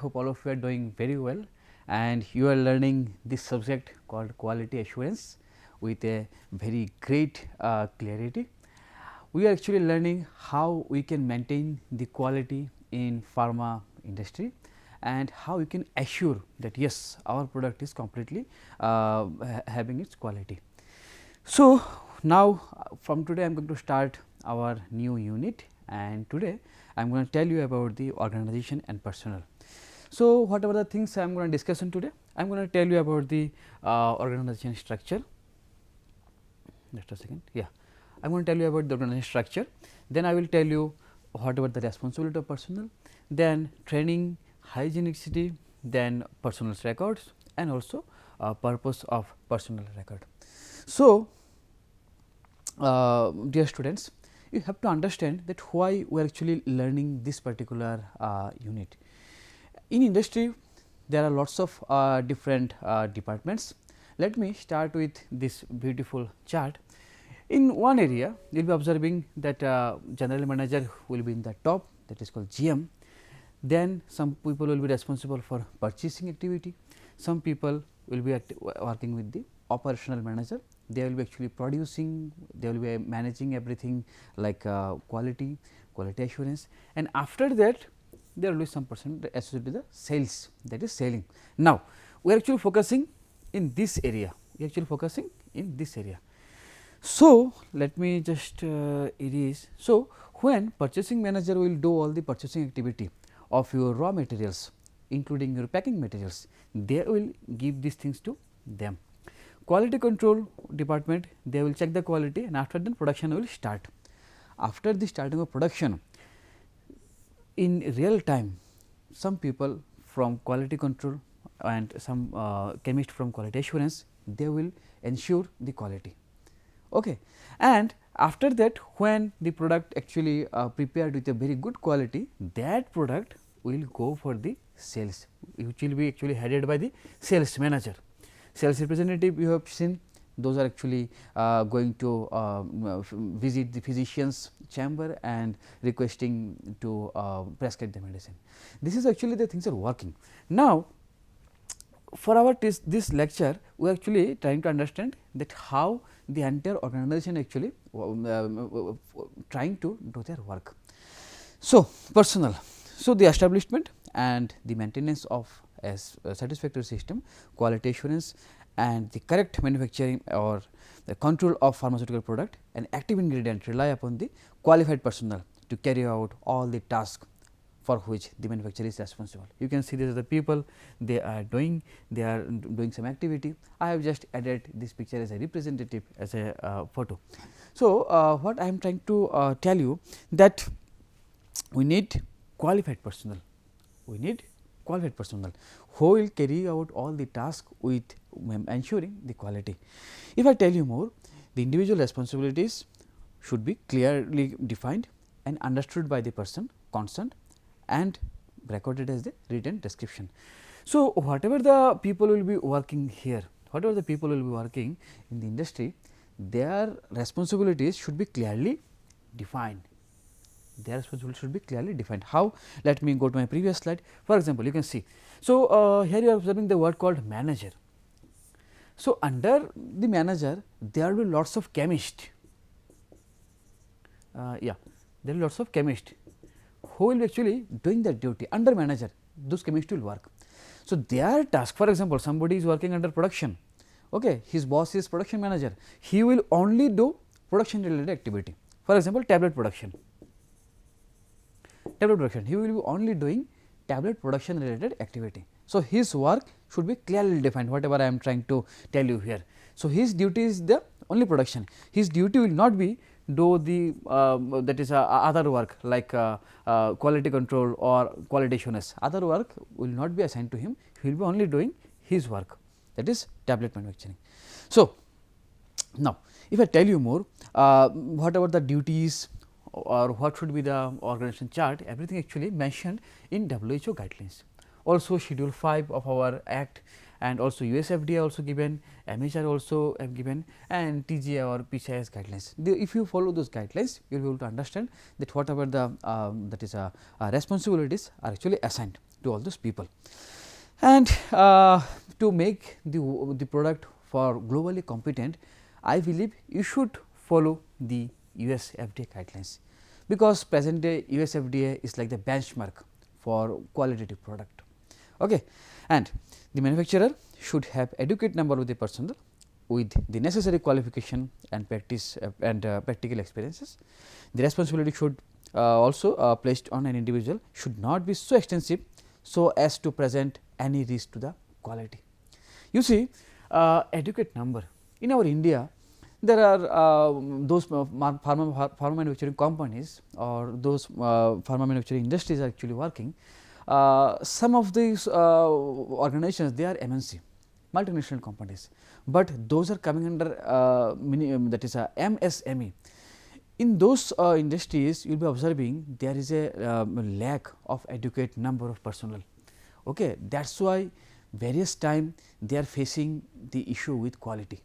hope all of you are doing very well and you are learning this subject called quality assurance with a very great clarity. We are actually learning how we can maintain the quality in pharma industry and how we can assure that yes, our product is completely having its quality. So, now from today I am going to start our new unit and today I am going to tell you about the organization and personnel. So, whatever the things I am going to discuss on today, I am going to tell you about the organization structure. Just a second, yeah, I am going to tell you about the organization structure, then I will tell you whatever the responsibility of personnel, then training, hygienicity, then personnel records and also purpose of personnel record. So, dear students, you have to understand that why we are actually learning this particular unit. In industry, there are lots of different departments. Let me start with this beautiful chart. In one area, you will be observing that general manager will be in the top, that is called GM. Then some people will be responsible for purchasing activity, some people will be working with the operational manager, they will be actually producing, they will be managing everything like quality assurance, and after that there will be some person associated with the sales, that is selling. Now, we are actually focusing in this area, we are actually focusing in this area. So, let me just erase. So, when purchasing manager will do all the purchasing activity of your raw materials including your packing materials, they will give these things to them. Quality control department, they will check the quality and after that production will start. After the starting of production, in real time some people from quality control and some chemist from quality assurance, they will ensure the quality. Okay. And after that, when the product actually prepared with a very good quality, that product will go for the sales, which will be actually headed by the sales manager. Sales representative you have seen, those are actually going to visit the physician's chamber and requesting to prescribe the medicine. This is actually the things are working. Now, for our this lecture, we are actually trying to understand that how the entire organization actually trying to do their work. So, personnel. So, the establishment and the maintenance of a satisfactory system, quality assurance and the correct manufacturing or the control of pharmaceutical product and active ingredient rely upon the qualified personnel to carry out all the tasks for which the manufacturer is responsible. You can see these are the people, they are doing some activity. I have just added this picture as a representative, as a photo. So, what I am trying to tell you that we need qualified personnel, we need qualified personnel who will carry out all the tasks with ensuring the quality. If I tell you more, the individual responsibilities should be clearly defined and understood by the person concerned and recorded as the written description. So, whatever the people will be working here, whatever the people will be working in the industry, their responsibilities should be clearly defined. Their responsibility should be clearly defined. How? Let me go to my previous slide. For example, you can see. So, here you are observing the word called manager. So, under the manager there will be lots of chemists. There will be lots of chemists who will be actually doing that duty under manager. Those chemists will work. So, their task, for example, somebody is working under production. Okay, his boss is production manager. He will only do production related activity. For example, tablet production. He will be only doing tablet production related activity. So, his work should be clearly defined, whatever I am trying to tell you here. So, his duty is the only production, his duty will not be do the that is other work like quality control or quality assurance, other work will not be assigned to him, he will be only doing his work, that is tablet manufacturing. So, now if I tell you more whatever the duties or what should be the organization chart, everything actually mentioned in WHO guidelines. Also schedule 5 of our act and also USFDA also given, MHR also have given and TGA or PCIS guidelines. If you follow those guidelines, you will be able to understand that whatever the responsibilities are actually assigned to all those people. And to make the product for globally competent, I believe you should follow the US FDA guidelines, because present day US FDA is like the benchmark for qualitative product. Okay. And the manufacturer should have adequate number of the personnel with the necessary qualification and practice practical experiences. The responsibility should also placed on an individual should not be so extensive so as to present any risk to the quality. You see, adequate number in our India, there are those pharma manufacturing companies or those pharma manufacturing industries are actually working. Some of these organizations, they are MNC, multinational companies, but those are coming under that is a MSME. In those industries, you will be observing there is a lack of adequate number of personnel. Okay. That is why various time they are facing the issue with quality.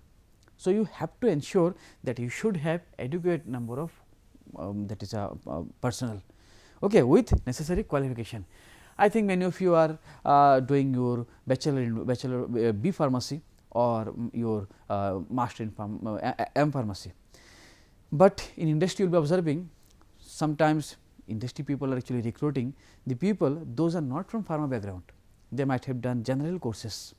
So, you have to ensure that you should have adequate number of that is a personnel, okay, with necessary qualification. I think many of you are doing your bachelor B pharmacy or your master in M pharmacy, but in industry you will be observing sometimes industry people are actually recruiting the people, those are not from pharma background, they might have done general courses.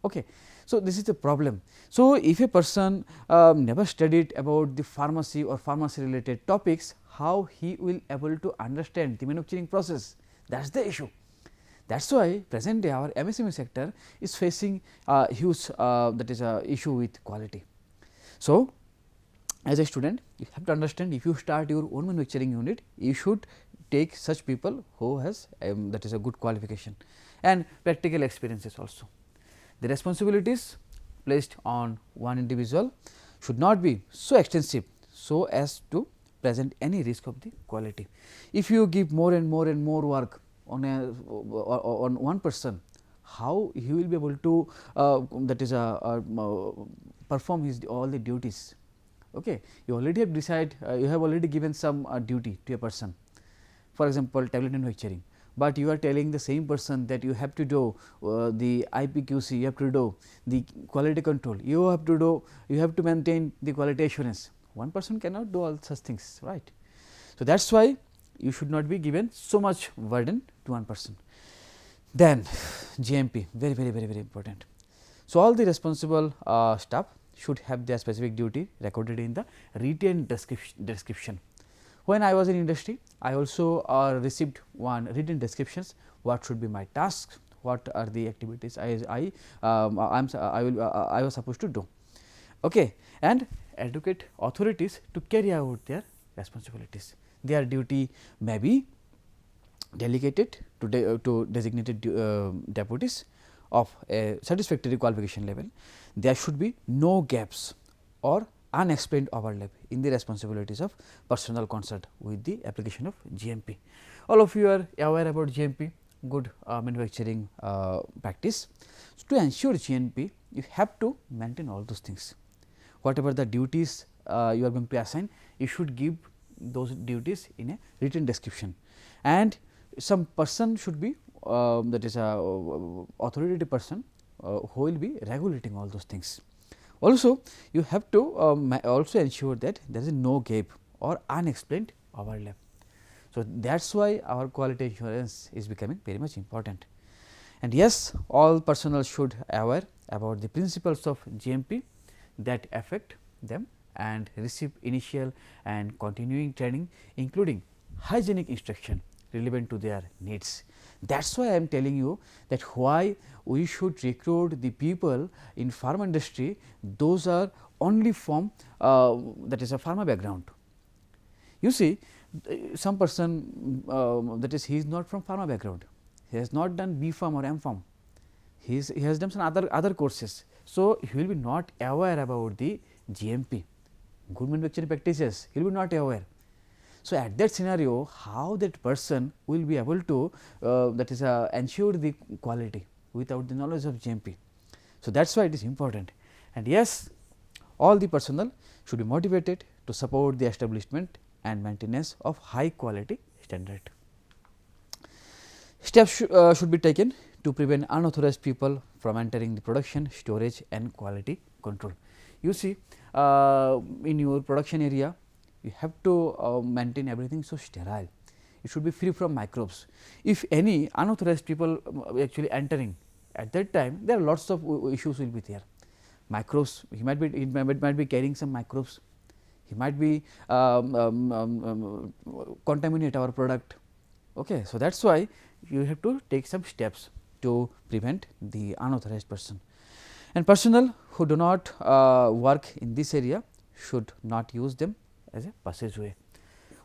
Okay. So, this is the problem. So, if a person never studied about the pharmacy or pharmacy related topics, how he will able to understand the manufacturing process, that is the issue. That is why present day our MSME sector is facing huge that is a issue with quality. So, as a student you have to understand, if you start your own manufacturing unit, you should take such people who has that is a good qualification and practical experiences also. The responsibilities placed on one individual should not be so extensive so as to present any risk of the quality. If you give more and more work on one person, how he will be able to that is perform his all the duties. Okay. You already have decided you have already given some duty to a person, for example, tablet manufacturing, but you are telling the same person that you have to do the IPQC, you have to do the quality control, you have to do, you have to maintain the quality assurance. One person cannot do all such things, right. So, that is why you should not be given so much burden to one person. Then GMP, very important. So, all the responsible staff should have their specific duty recorded in the written description. When I was in industry, I also received one written descriptions, what should be my tasks, what are the activities I was supposed to do, okay, and adequate authorities to carry out their responsibilities. Their duty may be delegated to designated deputies of a satisfactory qualification level. There should be no gaps or unexplained overlap in the responsibilities of personnel concerned with the application of GMP. All of you are aware about GMP, good manufacturing practice. So, to ensure GMP, you have to maintain all those things. Whatever the duties you are going to assign, you should give those duties in a written description, and some person should be that is a authoritative person who will be regulating all those things. Also, you have to also ensure that there is no gap or unexplained overlap. So, that is why our quality assurance is becoming very much important. And yes, all personnel should aware about the principles of GMP that affect them and receive initial and continuing training, including hygienic instruction relevant to their needs. That is why I am telling you that why we should recruit the people in pharma industry, those are only from that is a pharma background. You see, some person that is he is not from pharma background, he has not done B Pharm or M Pharm, he has done some other courses. So, he will be not aware about the GMP, good manufacturing practices, he will be not aware. So, at that scenario, how that person will be able to that is ensure the quality without the knowledge of GMP. So, that is why it is important, and yes, all the personnel should be motivated to support the establishment and maintenance of high quality standard. Steps should be taken to prevent unauthorized people from entering the production, storage and quality control. You see, in your production area you have to maintain everything so sterile, it should be free from microbes. If any unauthorized people actually entering, at that time there are lots of issues will be there. Microbes, he might be carrying some microbes, he might be contaminate our product. Okay. So, that is why you have to take some steps to prevent the unauthorized person, and personnel who do not work in this area should not use them as a passageway.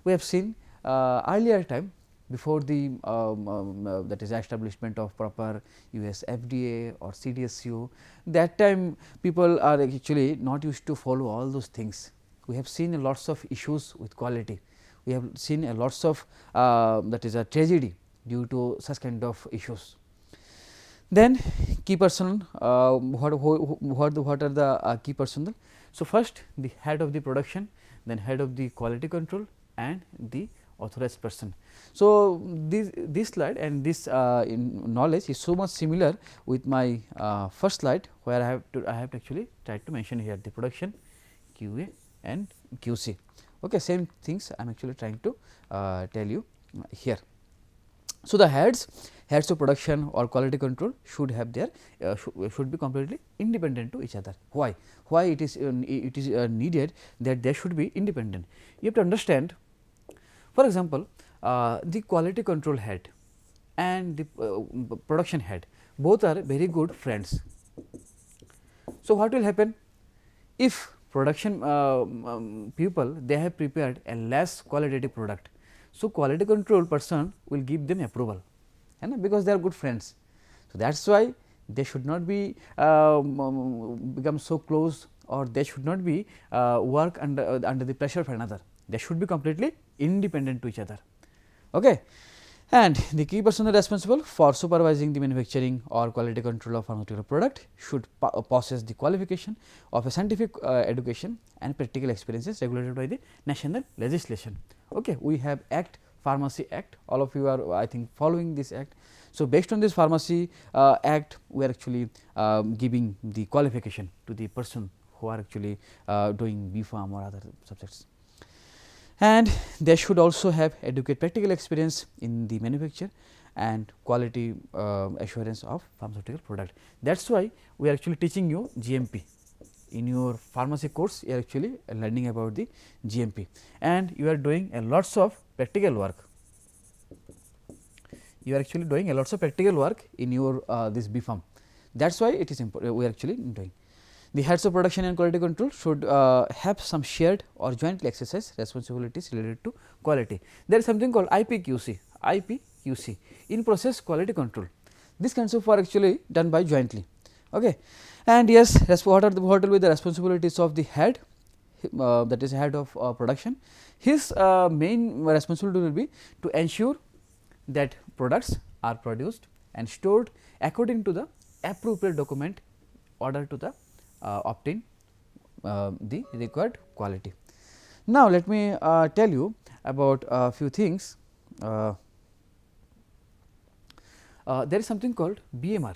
We have seen earlier time, before the that is establishment of proper US FDA or CDSU, that time people are actually not used to follow all those things. We have seen a lots of issues with quality, we have seen a lots of that is a tragedy due to such kind of issues. Then key personnel, what are the key personnel? So, first the head of the production, then head of the quality control and the authorized person. So, this slide and this knowledge is so much similar with my first slide, where I have to actually tried to mention here the production, QA and QC. Okay, same things I am actually trying to tell you here. So, the heads of production or quality control should have their should be completely independent to each other. Why it is needed that they should be independent? You have to understand, for example, the quality control head and the production head, both are very good friends. So, what will happen if production people they have prepared a less qualitative product? So, quality control person will give them approval, because they are good friends. So, that is why they should not be become so close, or they should not be work under the pressure of another. They should be completely independent to each other. Okay. And the key personnel responsible for supervising the manufacturing or quality control of pharmaceutical product should possess the qualification of a scientific education and practical experiences regulated by the national legislation. Okay. We have Act, Pharmacy Act, all of you are I think following this act. So, based on this Pharmacy Act, we are actually giving the qualification to the person who are actually doing B Pharm or other subjects. And they should also have adequate practical experience in the manufacture and quality assurance of pharmaceutical product. That is why we are actually teaching you GMP. In your pharmacy course, you are actually learning about the GMP, and you are doing a lots of practical work. You are actually doing a lots of practical work in your this B Pharm. That is why it is important. We are actually doing. The heads of production and quality control should have some shared or jointly exercise responsibilities related to quality. There is something called IPQC, in process quality control. This kinds of work actually done by jointly. Okay. And yes, what will be the responsibilities of the head, that is head of production? His main responsibility will be to ensure that products are produced and stored according to the appropriate document order to the obtain the required quality. Now, let me tell you about a few things. There is something called BMR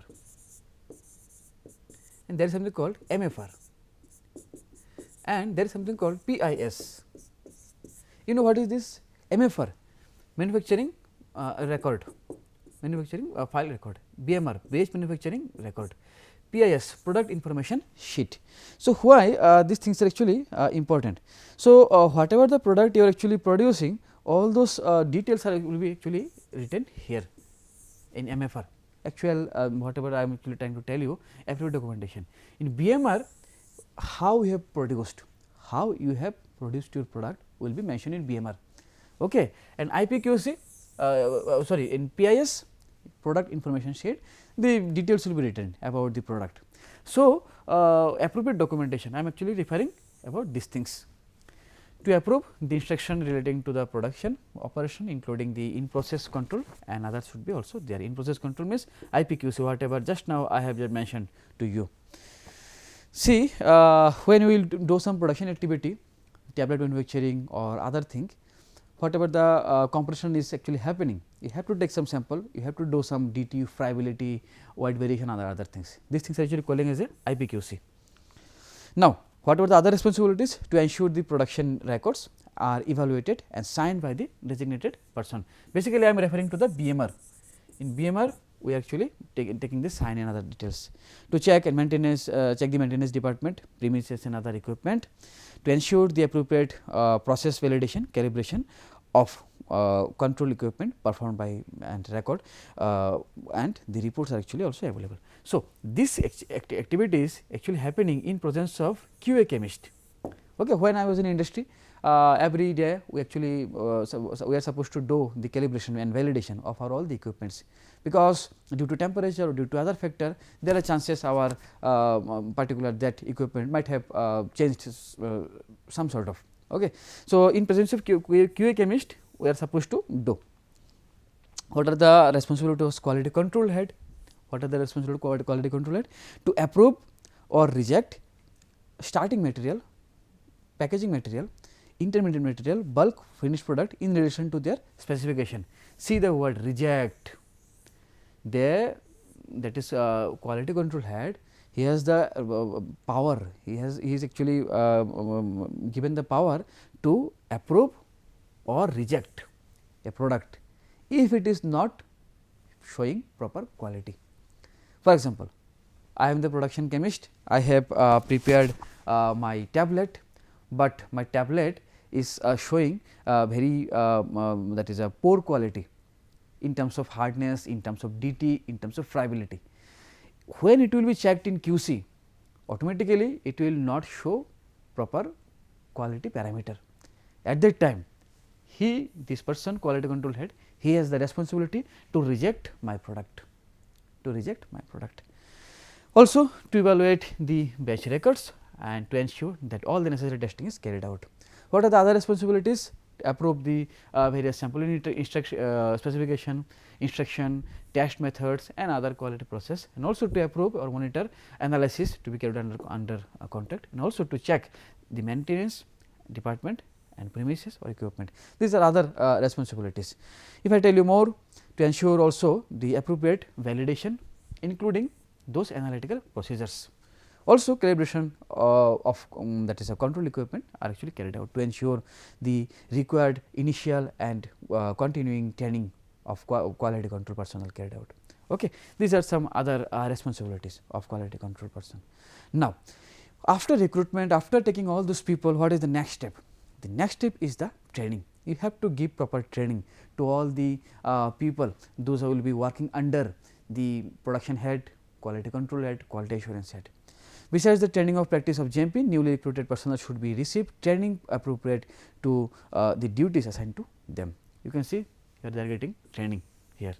and there is something called MFR and there is something called PIS. You know what is this? MFR, manufacturing record, manufacturing file record, BMR, base manufacturing record, PIS, product information sheet. So, why these things are actually important? So, whatever the product you are actually producing, all those details will be actually written here in MFR. Actual whatever I am actually trying to tell you, appropriate documentation. In BMR, how you have produced, your product will be mentioned in BMR. Okay. And IPQC, sorry, in PIS, product information sheet, the details will be written about the product. So, appropriate documentation, I am actually referring about these things. To approve the instruction relating to the production operation, including the in process control and others should be also there. In process control means IPQC, whatever just now I have just mentioned to you. See, when we will do some production activity, tablet manufacturing or other thing, whatever the compression is actually happening, you have to take some sample, you have to do some DT, friability, wide variation, other things. These things are actually calling as a IPQC. Now, what are the other responsibilities? To ensure the production records are evaluated and signed by the designated person. Basically, I am referring to the BMR. In BMR, we actually taking the sign and other details. To check and maintenance, check the maintenance department, premises and other equipment. To ensure the appropriate process validation, calibration of control equipment performed by and record, and the reports are actually also available. So, this activity is actually happening in presence of QA chemist. Okay, when I was in industry, every day we actually we are supposed to do the calibration and validation of all the equipments, because due to temperature or due to other factor, there are chances our particular that equipment might have changed some sort of. Okay. So, in presence of QA chemist, we are supposed to do. What are the responsibilities of quality control head? What are the responsibilities of quality control head? To approve or reject starting material, packaging material, intermediate material, bulk, finished product in relation to their specification. See the word reject. There, that is quality control head. He has the power. He is actually given the power to approve or reject a product if it is not showing proper quality. For example, I am the production chemist. I have prepared my tablet, but my tablet is showing very that is a poor quality in terms of hardness, in terms of DT, in terms of friability. When it will be checked in QC, automatically it will not show proper quality parameter. At that time, this person, quality control head, he has the responsibility to reject my product, Also, to evaluate the batch records and to ensure that all the necessary testing is carried out. What are the other responsibilities? Approve the various sample unit specification, instruction, test methods and other quality process, and also to approve or monitor analysis to be carried under contract, and also to check the maintenance department and premises or equipment. These are other responsibilities. If I tell you more, to ensure also the appropriate validation, including those analytical procedures. Also, calibration of that is a control equipment are actually carried out to ensure the required initial and continuing training of quality control personnel carried out. Okay. These are some other responsibilities of quality control person. Now, after recruitment, after taking all those people, what is the next step? The next step is the training. You have to give proper training to all the people, those who will be working under the production head, quality control head, quality assurance head. Besides the training of practice of GMP, newly recruited personnel should be received training appropriate to the duties assigned to them. You can see here they are getting training here.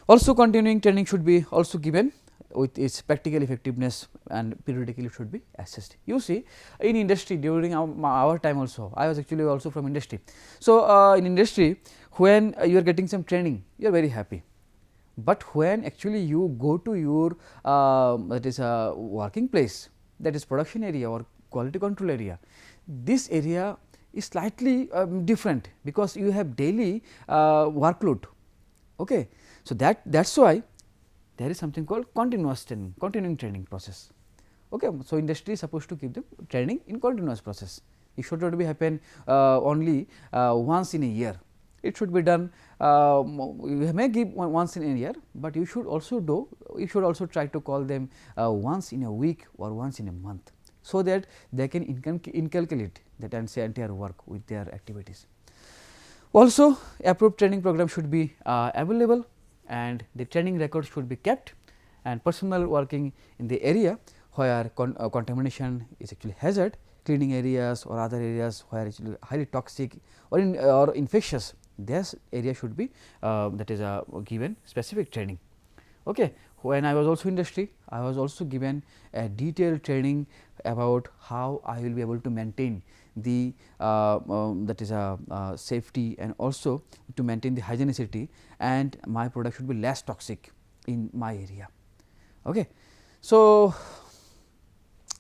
Also, continuing training should be also given with its practical effectiveness, and periodically should be assessed. You see, in industry during our time also, I was actually also from industry. So, in industry, when you are getting some training, you are very happy. But when actually you go to your that is a working place, that is production area or quality control area, this area is slightly different, because you have daily workload. Okay. So, that is why there is something called continuous training, continuing training process. Okay. So, industry is supposed to give them training in continuous process. It should not be happen only once in a year. It should be done, you may give once in a year, but you should also do, you should also try to call them once in a week or once in a month, so that they can inculcate that entire work with their activities. Also, approved training program should be available, and the training records should be kept, and personnel working in the area where contamination is actually hazard, cleaning areas or other areas where it is highly toxic or infectious, this area should be that is given specific training. Okay. When I was also industry, I was also given a detailed training about how I will be able to maintain the that is safety, and also to maintain the hygienicity, and my product should be less toxic in my area. Okay. So,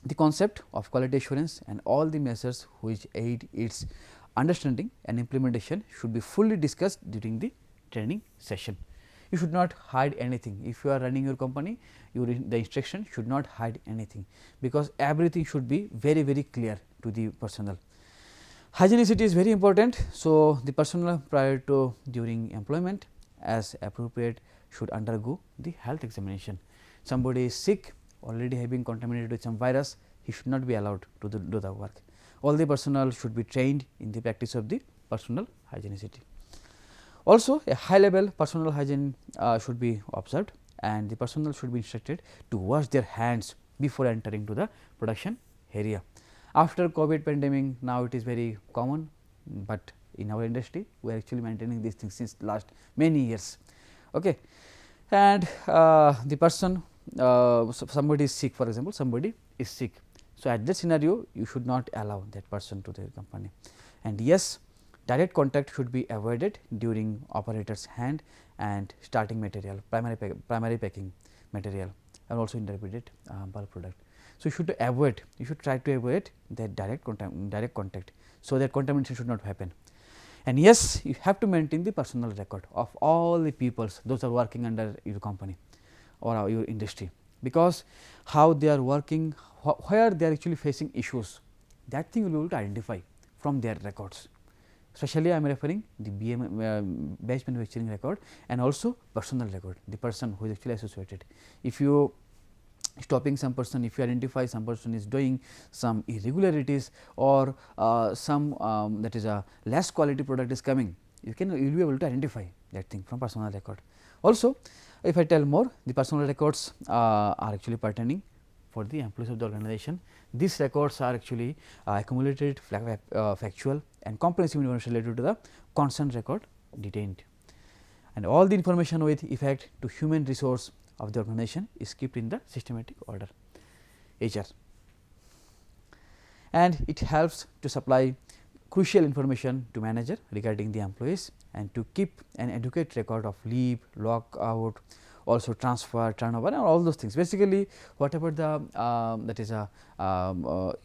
the concept of quality assurance and all the measures which aid its understanding and implementation should be fully discussed during the training session. You should not hide anything. If you are running your company, the instruction should not hide anything, because everything should be very clear to the personnel. Hygienicity is very important. So, the personnel prior to during employment as appropriate should undergo the health examination. Somebody is sick, already having contaminated with some virus, he should not be allowed to do the work. All the personnel should be trained in the practice of the personal hygienicity. Also, a high level personal hygiene should be observed, and the personnel should be instructed to wash their hands before entering to the production area. After COVID pandemic, now it is very common, but in our industry we are actually maintaining these things since last many years. Okay. And the person, somebody is sick, for example, somebody is sick. So, at that scenario you should not allow that person to their company. And yes, direct contact should be avoided during operator's hand and starting material, primary packing material, and also intermediate bulk product. So, you should try to avoid that direct contact, so that contamination should not happen. And yes, you have to maintain the personal record of all the peoples those are working under your company or your industry, because how they are working, where they are actually facing issues, that thing you will be able to identify from their records. Especially I am referring the batch manufacturing record and also personal record, the person who is actually associated. If you stopping some person, if you identify some person is doing some irregularities or some that is a less quality product is coming, you will be able to identify that thing from personal record. Also, if I tell more, the personal records are actually pertaining for the employees of the organization. These records are actually accumulated, factual and comprehensive information related to the concerned record detained, and all the information with effect to human resource of the organization is kept in the systematic order HR, and it helps to supply crucial information to manager regarding the employees and to keep an adequate record of leave, lockout, also transfer, turnover and all those things. Basically, whatever the that is a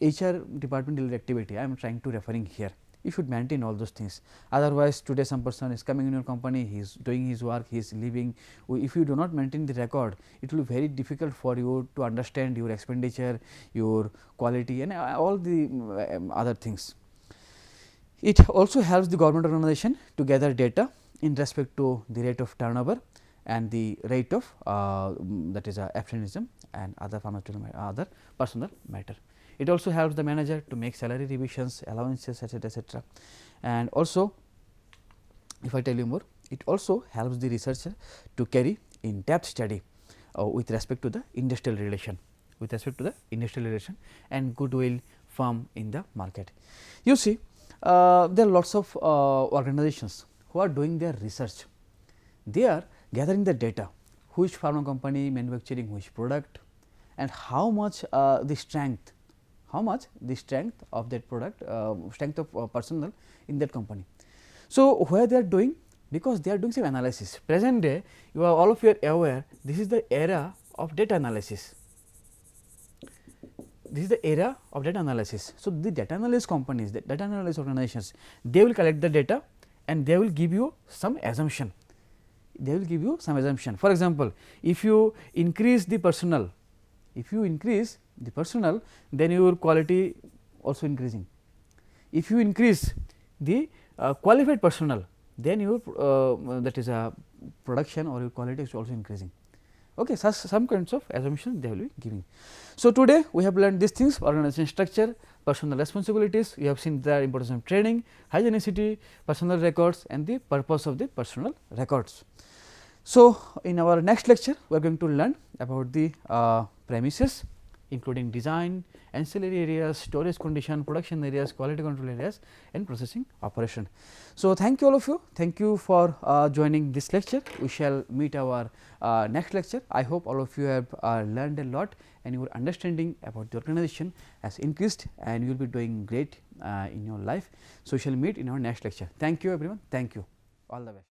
HR department related activity I am trying to referring here, you should maintain all those things. Otherwise, today some person is coming in your company, he is doing his work, he is leaving. If you do not maintain the record, it will be very difficult for you to understand your expenditure, your quality and all the other things. It also helps the government organization to gather data in respect to the rate of turnover and the rate of that is absenteeism and other pharmaceutical other personal matter. It also helps the manager to make salary revisions, allowances, etc. And also, if I tell you more, it also helps the researcher to carry in depth study with respect to the industrial relation, and goodwill firm in the market. You see, there are lots of organizations who are doing their research. They are gathering the data, which pharma company manufacturing which product and how much the strength of that product, strength of personnel in that company. So, where they are doing, because they are doing some analysis. Present day, you are all of you are aware, this is the era of data analysis. So, the data analysis companies, the data analysis organizations, they will collect the data and they will give you some assumption. For example, if you increase the personnel, then your quality also increasing. If you increase the qualified personnel, then your that is a production or your quality is also increasing. Okay, so some kinds of assumptions they will be giving. So, today we have learned these things: organization structure, personal responsibilities, we have seen the importance of training, hygienicity, personal records and the purpose of the personal records. So, in our next lecture we are going to learn about the premises, including design, ancillary areas, storage condition, production areas, quality control areas and processing operation. So, thank you all of you, thank you for joining this lecture. We shall meet our next lecture. I hope all of you have learned a lot and your understanding about the organization has increased and you will be doing great in your life. So, we shall meet in our next lecture. Thank you everyone, thank you, all the best.